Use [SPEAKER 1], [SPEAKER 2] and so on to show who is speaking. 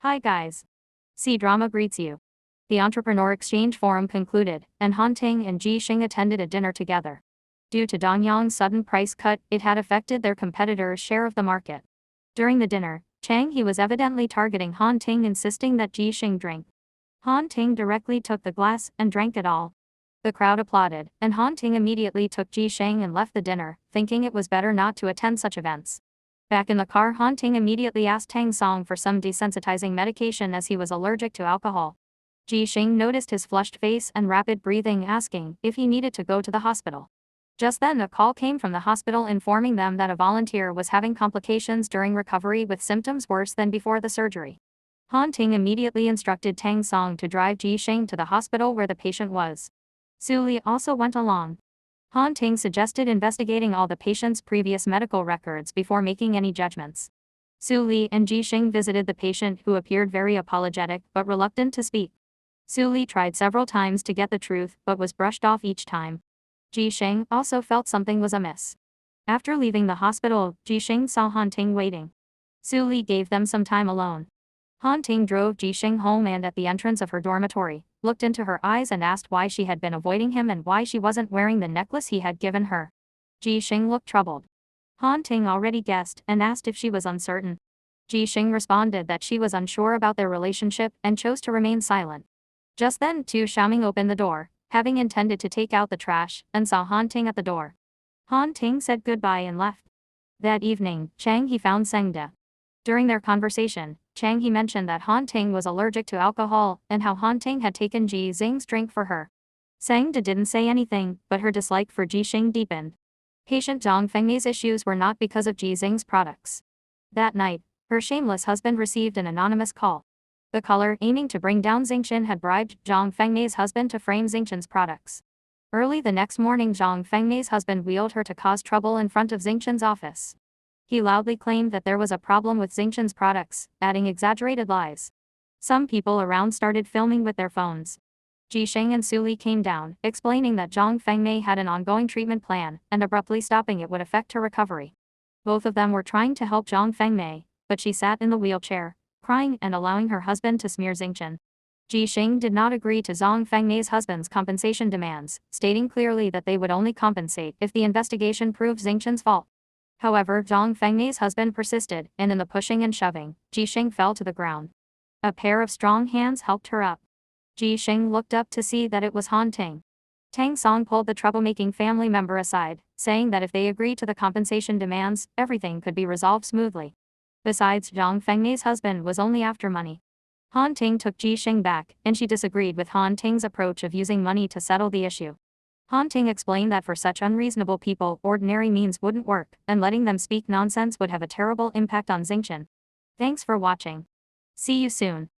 [SPEAKER 1] Hi guys. C-Drama greets you. The Entrepreneur Exchange Forum concluded, and Han Ting and Ji Xing attended a dinner together. Due to Dongyang's sudden price cut, it had affected their competitors' share of the market. During the dinner, Chang He was evidently targeting Han Ting, insisting that Ji Xing drink. Han Ting directly took the glass and drank it all. The crowd applauded, and Han Ting immediately took Ji Xing and left the dinner, thinking it was better not to attend such events. Back in the car, Han Ting immediately asked Tang Song for some desensitizing medication as he was allergic to alcohol. Ji Xing noticed his flushed face and rapid breathing, asking if he needed to go to the hospital. Just then a call came from the hospital informing them that a volunteer was having complications during recovery with symptoms worse than before the surgery. Han Ting immediately instructed Tang Song to drive Ji Xing to the hospital where the patient was. Su Li also went along. Han Ting suggested investigating all the patient's previous medical records before making any judgments. Su Li and Ji Xing visited the patient, who appeared very apologetic but reluctant to speak. Su Li tried several times to get the truth but was brushed off each time. Ji Xing also felt something was amiss. After leaving the hospital, Ji Xing saw Han Ting waiting. Su Li gave them some time alone. Han Ting drove Ji Xing home and at the entrance of her dormitory, looked into her eyes and asked why she had been avoiding him and why she wasn't wearing the necklace he had given her. Ji Xing looked troubled. Han Ting already guessed and asked if she was uncertain. Ji Xing responded that she was unsure about their relationship and chose to remain silent. Just then Tu Xiaoming opened the door, having intended to take out the trash, and saw Han Ting at the door. Han Ting said goodbye and left. That evening, Chang He found Seng De. During their conversation, Chang He mentioned that Han Ting was allergic to alcohol and how Han Ting had taken Ji Xing's drink for her. Seng De didn't say anything, but her dislike for Ji Xing deepened. Patient Zhang Fengmei's issues were not because of Ji Xing's products. That night, her shameless husband received an anonymous call. The caller, aiming to bring down Xingchen, had bribed Zhang Fengmei's husband to frame Xingchen's products. Early the next morning, Zhang Fengmei's husband wheeled her to cause trouble in front of Xingchen's office. He loudly claimed that there was a problem with Xingchen's products, adding exaggerated lies. Some people around started filming with their phones. Ji Xing and Su Li came down, explaining that Zhang Fengmei had an ongoing treatment plan, and abruptly stopping it would affect her recovery. Both of them were trying to help Zhang Fengmei, but she sat in the wheelchair, crying and allowing her husband to smear Xingchen. Ji Xing did not agree to Zhang Fengmei's husband's compensation demands, stating clearly that they would only compensate if the investigation proved Xingchen's fault. However, Zhang Fengmei's husband persisted, and in the pushing and shoving, Ji Xing fell to the ground. A pair of strong hands helped her up. Ji Xing looked up to see that it was Han Ting. Tang Song pulled the troublemaking family member aside, saying that if they agreed to the compensation demands, everything could be resolved smoothly. Besides, Zhang Fengmei's husband was only after money. Han Ting took Ji Xing back, and she disagreed with Han Ting's approach of using money to settle the issue. Han Ting explained that for such unreasonable people, ordinary means wouldn't work, and letting them speak nonsense would have a terrible impact on Xingchen. Thanks for watching. See you soon.